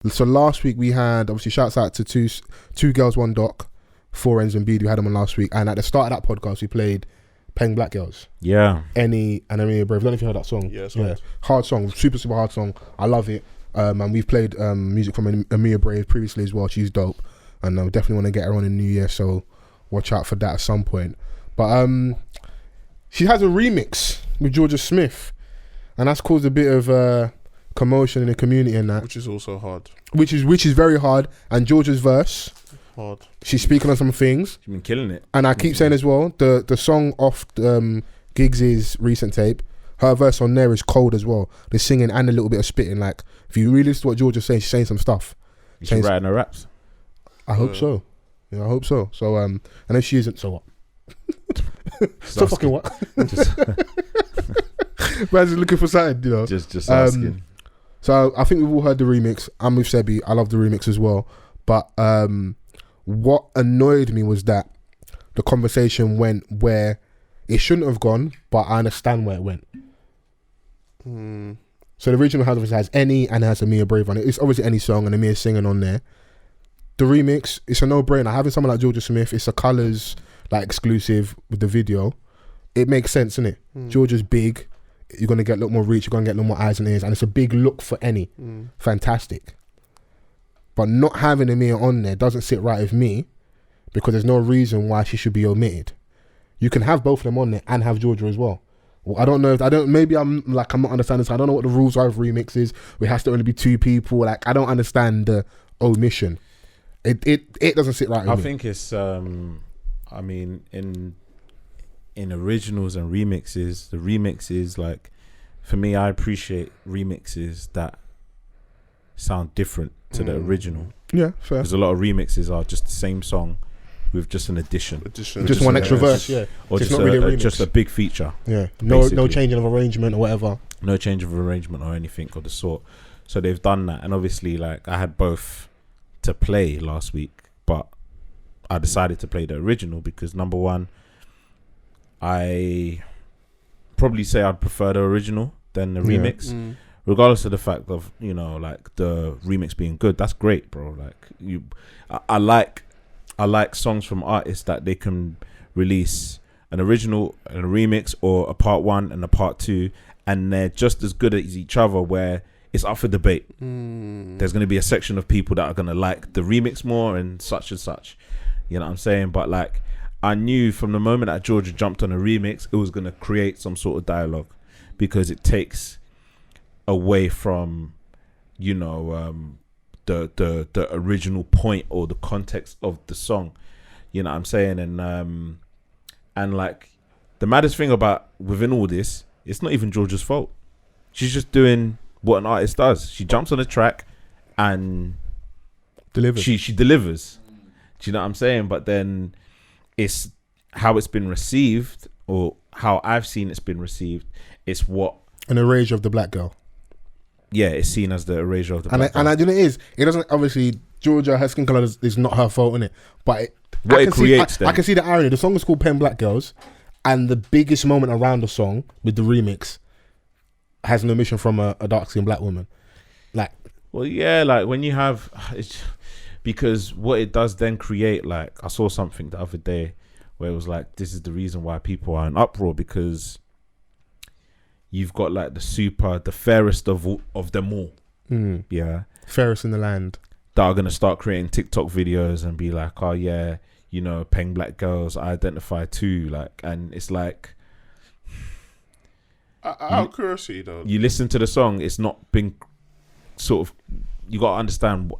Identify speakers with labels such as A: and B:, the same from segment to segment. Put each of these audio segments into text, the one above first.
A: So last week we had, obviously shouts out to two girls, one doc, 4 ends and Bede. We had them on last week, and at the start of that podcast we played Peng Black Girls.
B: Yeah.
A: Any and Amir Brave. I don't know if you heard that song.
C: Yeah.
A: Hard song, super hard song. I love it. And we've played music from Amir Brave previously as well. She's dope, and I definitely want to get her on in New Year. So watch out for that at some point. But she has a remix with Jorja Smith, and that's caused a bit of commotion in the community and that,
C: which is also hard.
A: Which is very hard. And Georgia's verse,
C: hard.
A: She's speaking on some things.
B: She's been killing it.
A: And I keep saying as well, the song off Giggs' recent tape, her verse on there is cold as well. The singing and a little bit of spitting. Like, if you really listen to what Georgia's saying, she's saying some stuff.
B: She's writing her raps.
A: I hope so. Yeah, I hope so. So and if she isn't, so what? So fucking what? Man's looking for something, you know.
B: Just asking.
A: So I think we've all heard the remix. I'm with Sebby. I love the remix as well. But what annoyed me was that the conversation went where it shouldn't have gone, but I understand where it went. So the original has Any and it has Amir Brave on it. It's obviously Any song and Amir singing on there. The remix, it's a no-brainer. Having someone like Jorja Smith, it's a colours like exclusive with the video. It makes sense, innit? Georgia's big. You're going to get a lot more reach. You're going to get a lot more eyes and ears. And it's a big look for Any. Fantastic. But not having Amir on there doesn't sit right with me, because there's no reason why she should be omitted. You can have both of them on there and have Jorja as well. I don't know if maybe I'm not understanding this. I don't know what the rules are of remixes. It has to only be 2 people. Like, I don't understand the omission. It doesn't sit right with me.
B: I think it's I mean, in originals and remixes, the remixes, like, for me, I appreciate remixes that sound different to the original.
A: Yeah, fair.
B: Because a lot of remixes are just the same song with just an addition.
A: Just one extra verse, yeah.
B: Or
A: just
B: just,
A: not really a remix.
B: Just a big feature.
A: Yeah, no changing of arrangement or whatever.
B: No change of arrangement or anything of the sort. So they've done that, and obviously, like, I had both to play last week, but I decided to play the original because, number one, I probably say I'd prefer the original than the remix. Regardless of the fact of, you know, like, the remix being good. That's great, bro. Like, I like songs from artists that they can release an original and a remix, or a part 1 and a part 2, and they're just as good as each other, where it's up for debate. There's going to be a section of people that are going to like the remix more and such. You know what I'm saying? But, like, I knew from the moment that Jorja jumped on a remix, it was going to create some sort of dialogue, because it takes away from, you know, the original point or the context of the song. You know what I'm saying? And like, the maddest thing about within all this, it's not even Jorja's fault. She's just doing what an artist does. She jumps on a track and
A: delivers.
B: She delivers. Do you know what I'm saying? But then it's how it's been received, or how I've seen it's been received. It's what
A: an erasure of the black girl.
B: Yeah, it's seen as the erasure of the black girl.
A: And I do know it is. It doesn't, obviously, Jorja, her skin colour is not her fault, innit? But
B: what it creates.
A: I can see the irony. The song is called Peng Black Girls, and the biggest moment around the song with the remix has an omission from a dark-skinned black woman. Like,
B: well, yeah, like, when you have, it's because what it does then create, like, I saw something the other day where it was like, this is the reason why people are in uproar, because you've got, like, the fairest of them all. Yeah,
A: fairest in the land,
B: that are gonna start creating TikTok videos and be like, oh yeah, you know, Peng Black Girls, I identify too. Like, and it's like,
C: out of curiosity though,
B: you listen to the song, it's not been sort of, you got to understand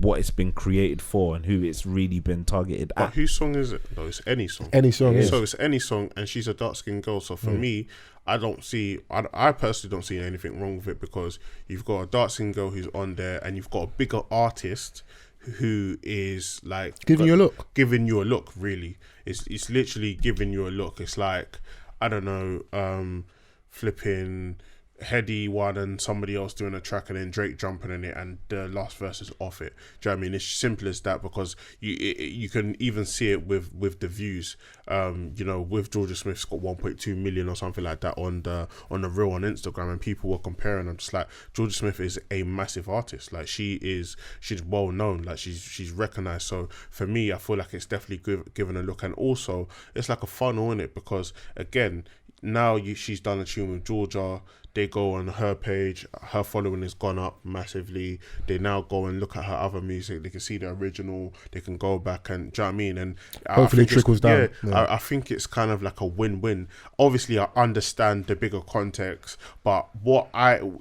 B: what it's been created for and who it's really been targeted
C: but
B: at.
C: Whose song is it though? It's Any song.
A: Any song, yeah.
C: So it's Any song, and she's a dark-skinned girl. So for me, I personally don't see anything wrong with it, because you've got a dark-skinned girl who's on there, and you've got a bigger artist who is like
A: giving you a look.
C: Really, it's literally giving you a look. It's like, I don't know, flipping Heady one and somebody else doing a track and then Drake jumping in it and the last verse is off it. Do you know what I mean? It's simple as that, because you can even see it with the views. You know, with Jorja Smith's got 1.2 million or something like that on the reel on Instagram, and people were comparing. I'm just like, Jorja Smith is a massive artist. Like she's well known. Like she's recognized. So for me, I feel like it's definitely given a look, and also it's like a funnel in it, because again, now she's done a tune with Jorja. They go on her page, her following has gone up massively. They now go and look at her other music. They can see the original. They can go back and, do you know what I mean? And
A: hopefully it trickles down.
C: Yeah. I think it's kind of like a win-win. Obviously, I understand the bigger context, but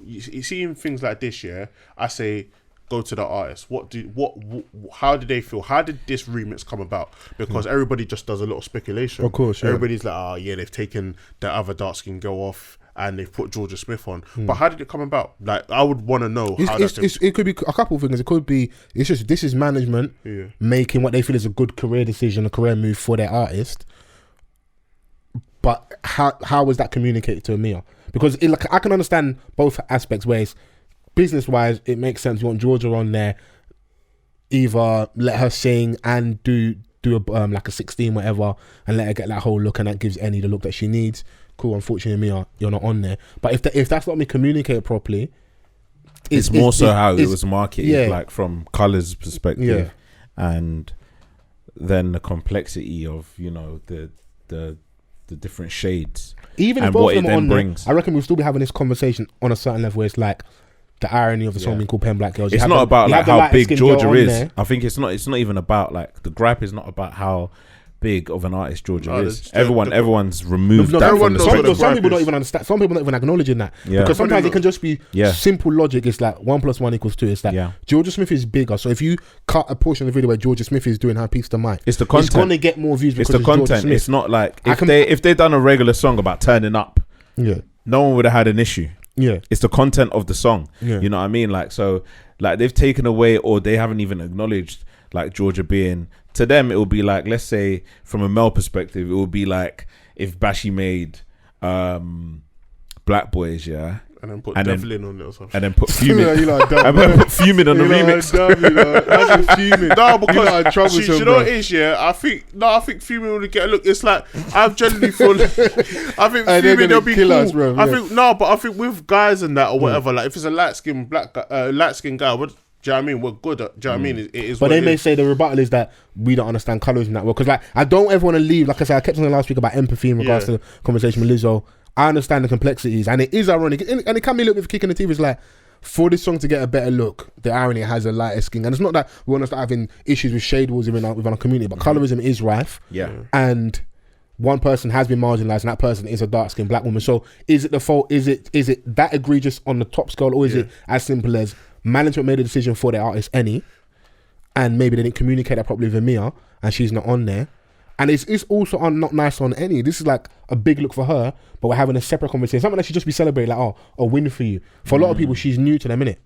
C: you see in things like this, yeah, I say, go to the artist. How did they feel? How did this remix come about? Because everybody just does a lot of speculation.
A: Of course, yeah.
C: Everybody's like, oh yeah, they've taken the other dark skin girl off and they've put Jorja Smith on. But how did it come about? Like, I would want to know.
A: It could be a couple of things. It could be, it's just, this is management making what they feel is a good career decision, a career move for their artist. But how was that communicated to Amir? Because I can understand both aspects, where it's business wise, it makes sense. You want Jorja on there, either let her sing and do a like a 16 whatever, and let her get that whole look, and that gives Annie the look that she needs. Cool. Unfortunately, Mia, you're not on there. But if that's not me communicated properly,
B: it's more so how it was marketed, like from colours perspective, and then the complexity of, you know, the different shades,
A: even if both of them are on brings. There, I reckon we'll still be having this conversation on a certain level where it's like the irony of the song being called Peng Black Girls.
B: It's not about like how big Jorja is. I think it's not even about, like, the gripe is not about how big of an artist Jorja is. Everyone's removed that from the spectrum.
A: Some people don't even understand. Some people not even acknowledging that, because sometimes it can just be simple logic. It's like 1 + 1 = 2. It's that Jorja Smith is bigger, so if you cut a portion of the video where Jorja Smith is doing her piece to Mike,
B: it's the content.
A: It's gonna get more views because
B: it's the content. It's not like if they done a regular song about turning up, no one would have had an issue. It's the content of the song. You know what I mean? Like, so, like, they've taken away, or they haven't even acknowledged, like, Jorja being, to them it will be like, let's say from a male perspective, it would be like if Bashi made Black Boys, and
C: then put Devlin on it or something,
B: and then put Fuming, and then put Fuming on the remix.
C: No, because you know what it is, I think Fuming would get a look. It's like, I generally feel I think Fuming, they'll be cool. Us, bro, but I think with guys and that or whatever, like if it's a light skinned guy, do you know what I mean? We're good at, do you know what I mean? It is.
A: But they may say the rebuttal is that we don't understand colorism that well. Because, like, I don't ever want to leave. Like I said, I kept on last week about empathy in regards to the conversation with Lizzo. I understand the complexities, and it is ironic, and it can be a little bit of a kick in the teeth. It's like, for this song to get a better look, the irony has a lighter skin. And it's not that we want to start having issues with shade wars within our community, but colorism is rife. And one person has been marginalised, and that person is a dark-skinned black woman. So is it the fault? Is it that egregious on the top scale, or is it as simple as management made a decision for their artist Annie, and maybe they didn't communicate that properly with Mia, and she's not on there? And it's also not nice on Annie. This is like a big look for her, but we're having a separate conversation. Something that should just be celebrated, like, oh, a win for you. For a lot of people, she's new to them, innit?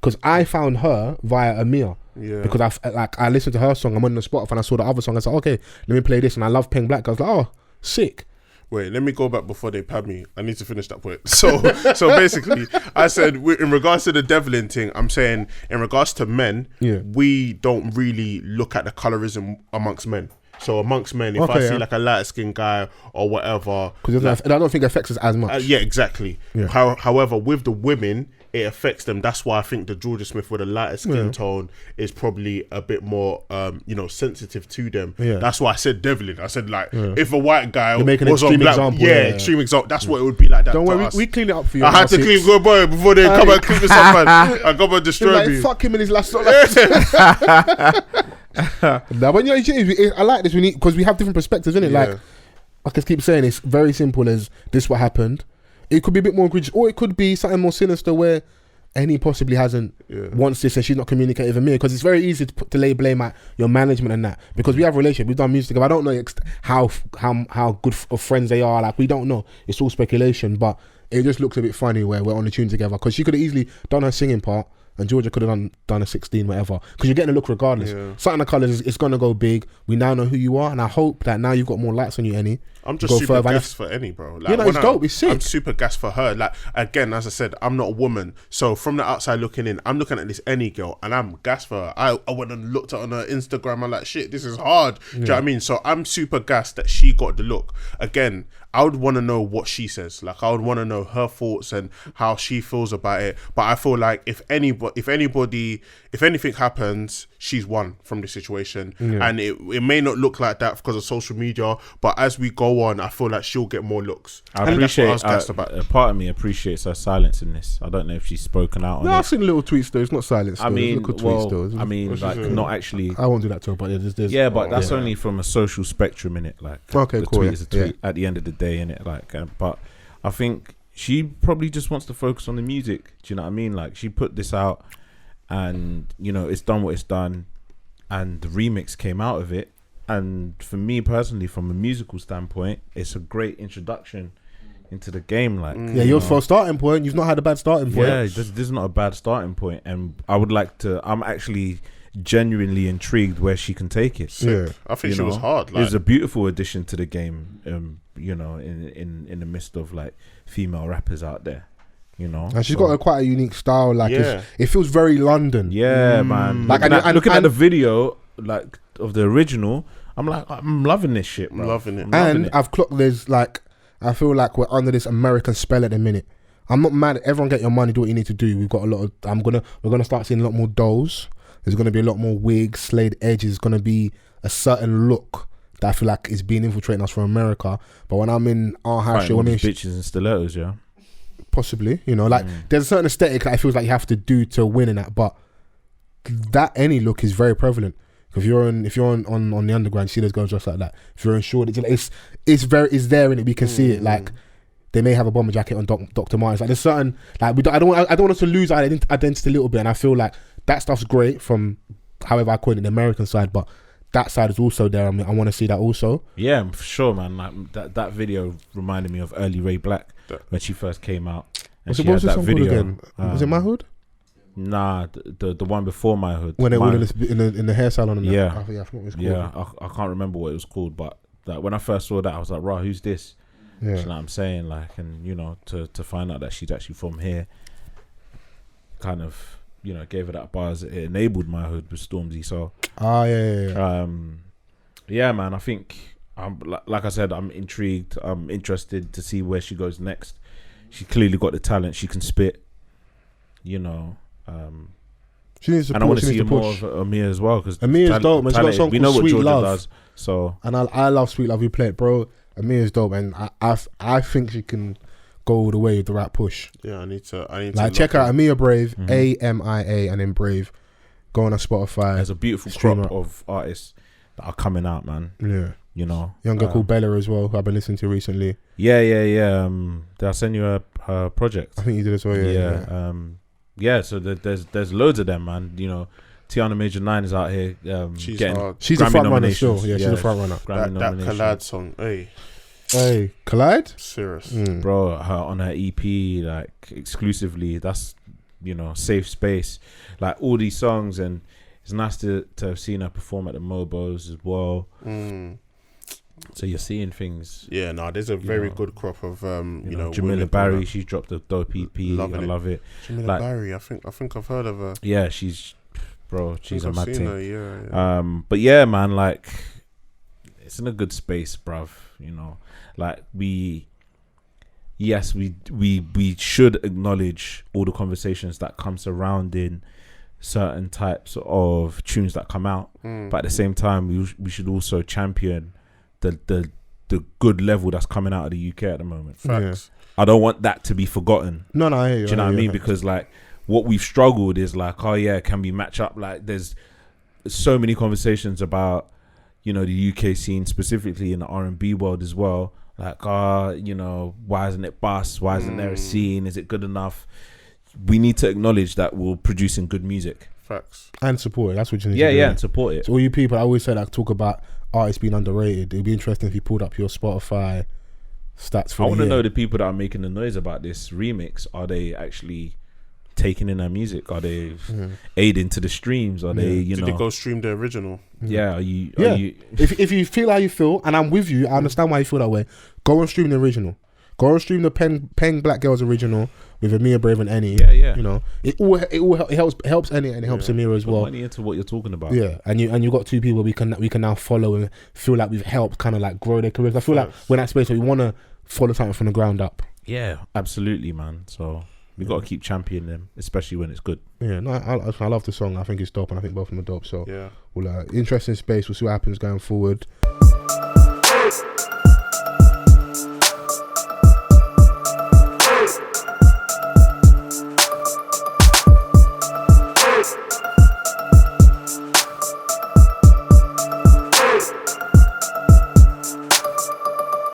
A: Because I found her via Amir. Because I listened to her song, I'm on the Spotify, and I saw the other song. I said, okay, let me play this, and I love Peng Black Girls. I was like, oh, sick.
C: Wait, let me go back before they pad me. I need to finish that point. So basically, I said, in regards to the Devlin thing, I'm saying, in regards to men, we don't really look at the colorism amongst men. So amongst men, if I see like a light skinned guy or whatever, because
A: I don't think it affects us as much.
C: Exactly. However, with the women, it affects them. That's why I think the Jorja Smith with a lighter skin tone is probably a bit more, sensitive to them. That's why I said Devlin. I said, like, if a white guy was on black, extreme example. That's what it would be like. That.
A: Don't worry, we clean it up for you.
C: I had to clean good boy before they come and clean this up, man. I come and destroy me.
A: Fuck him in his Las Olas. No, but I like this. We need, because we have different perspectives, innit? Like I just keep saying, it's very simple as this what happened. It could be a bit more egregious, or it could be something more sinister where Annie possibly hasn't wants this and she's not communicating with me, because it's very easy to lay blame at your management and that, because we have a relationship, we've done music together. I don't know how good of friends they are. Like, we don't know. It's all speculation, but it just looks a bit funny where we're on the tune together, because she could have easily done her singing part and Jorja could have done a 16, whatever, because you're getting a look regardless. Something the colours, it's gonna go big. We now know who you are, and I hope that now you've got more lights on you, Annie.
C: I'm just super gassed for Annie, bro. Like,
A: it's dope. It's sick.
C: I'm super gassed for her. Like, again, as I said, I'm not a woman, so from the outside looking in, I'm looking at this Annie girl, and I'm gassed for her. I went and looked on her Instagram. I'm like, shit, this is hard. Do you know what I mean? So I'm super gassed that she got the look. Again, I would want to know what she says. Like, I would want to know her thoughts and how she feels about it. But I feel like if anything happens, she's won from the situation. And it may not look like that because of social media, but as we go on, I feel like she'll get more looks.
B: I appreciate a part of me appreciates her silence in this. I don't know if she's spoken out on it.
A: I've seen little tweets though. It's not silence.
B: I mean, not actually.
A: I won't do that to her, but there's
B: but that's only from a social spectrum, innit? Like,
A: okay, cool.
B: Tweet is a tweet at the end of the day, innit? Like, but I think she probably just wants to focus on the music. Do you know what I mean? Like, she put this out, and it's done what it's done, and the remix came out of it. And for me personally, from a musical standpoint, it's a great introduction into the game. Like,
A: your first starting point. You've not had a bad starting point.
B: Yeah, this is not a bad starting point, and I would like to. I'm actually genuinely intrigued where she can take it.
C: Yeah, I think she was hard. Like,
B: it was a beautiful addition to the game. In the midst of like female rappers out there.
A: And she's got quite a unique style. Like, it feels very London.
B: Yeah, man. Like, looking at the video, like, of the original, I'm loving this shit, bro.
C: I'm loving it.
A: And I've clocked there's like, I feel like we're under this American spell at the minute. I'm not mad. Everyone get your money, do what you need to do. We've got a lot of. We're gonna start seeing a lot more dolls. There's gonna be a lot more wigs, slayed edges. There's gonna be a certain look that I feel like is being infiltrating us from America. But when I'm in our house,
B: bitches and stilettos, yeah.
A: Possibly, there's a certain aesthetic that I feel like you have to do to win in that. But that any look is very prevalent. If you're on the underground, you see those girls just like that. If you're in short, it's there and we can see it. Like, they may have a bomber jacket on Dr. Martens. Like, there's certain, like, I don't want us to lose our identity a little bit. And I feel like that stuff's great from, however I call it, the American side, but that side is also there. I mean, I want to see that also.
B: Yeah, for sure, man. Like, that video reminded me of early Ray Black when she first came out. And
A: what was that video again? Was it My Hood?
B: Nah, the one before My Hood.
A: When they were in the hair salon. And
B: I
A: forgot what it was called.
B: Yeah, I can't remember what it was called, but like, when I first saw that, I was like, "Rah, who's this?" Yeah. You know what I'm saying? Like, and to find out that she's actually from here, kind of, gave her that buzz. It enabled My Hood with Stormzy. So, yeah, man. I think, like I said, I'm intrigued. I'm interested to see where she goes next. She clearly got the talent. She can spit.
A: She needs to
B: and I want to see more of Amir as well, because
A: Amir's dope, man. She's got a song called Sweet Love.
B: Does, so,
A: and I love Sweet Love. We play it, bro. Amir's dope, and I think she can go all the way with the right push.
C: Yeah, I need to
A: like, check out Amir Brave, AMIA, and then Brave. Go on Spotify.
B: There's a beautiful crop of artists that are coming out, man.
A: Yeah.
B: Young
A: girl called Bella as well, who I've been listening to recently.
B: Yeah. Did I send you her project?
A: I think you did as well.
B: Yeah. So there's loads of them, man. Tiana Major 9 is out here.
C: She's hard.
A: She's a front runner still. Yeah, she's a front runner.
C: That Collide song,
A: Hey, Collide?
C: Serious.
B: Bro, her on her EP, like, exclusively, that's, Safe Space. Like, all these songs, and it's nice to have seen her perform at the Mobos as well. So you're seeing things.
C: Yeah, there's a very good crop of
B: Jamila Barry. She dropped a dope EP. I love it.
C: Jamila Barry, I think I've heard of her.
B: Yeah, she's a mad thing.
C: Yeah.
B: But yeah, man, like, it's in a good space, bruv. Like, we should acknowledge all the conversations that come surrounding certain types of tunes that come out, but at the same time, we should also champion the good level that's coming out of the UK at the moment.
C: Facts.
B: I don't want that to be forgotten.
A: No, I hear you.
B: Do you know what I mean? Because, like, what we've struggled is like, can we match up? Like, there's so many conversations about, the UK scene, specifically in the R&B world as well. Like, why isn't it bust? Why isn't there a scene? Is it good enough? We need to acknowledge that we're producing good music.
C: Facts.
A: And support it. That's what you need to do.
B: Yeah, and support it.
A: So all you people, I always say, like, talk about artists being underrated. It'd be interesting if you pulled up your Spotify stats for
B: I want to know the people that are making the noise about this remix. Are they actually taking in her music? Are they aiding to the streams? Are they, you
C: Did
B: know?
C: they go stream the original?
B: Yeah. Are you?
A: If you feel how you feel, and I'm with you, I understand why you feel that way. Go and stream the original. Go and stream the Peng Black Girls original with Amir Brave and Annie. Yeah. You know, it helps Annie and it helps Amir as well.
B: Money into what you're talking about.
A: Yeah, and you got two people we can now follow and feel like we've helped kind of like grow their careers. I feel like we're in that space where we want to follow something from the ground up.
B: Yeah, absolutely, man. So we got to keep championing them, especially when it's good.
A: Yeah, no, I love the song. I think it's dope, and I think both of them are dope. So, we'll interesting space. We'll see what happens going forward.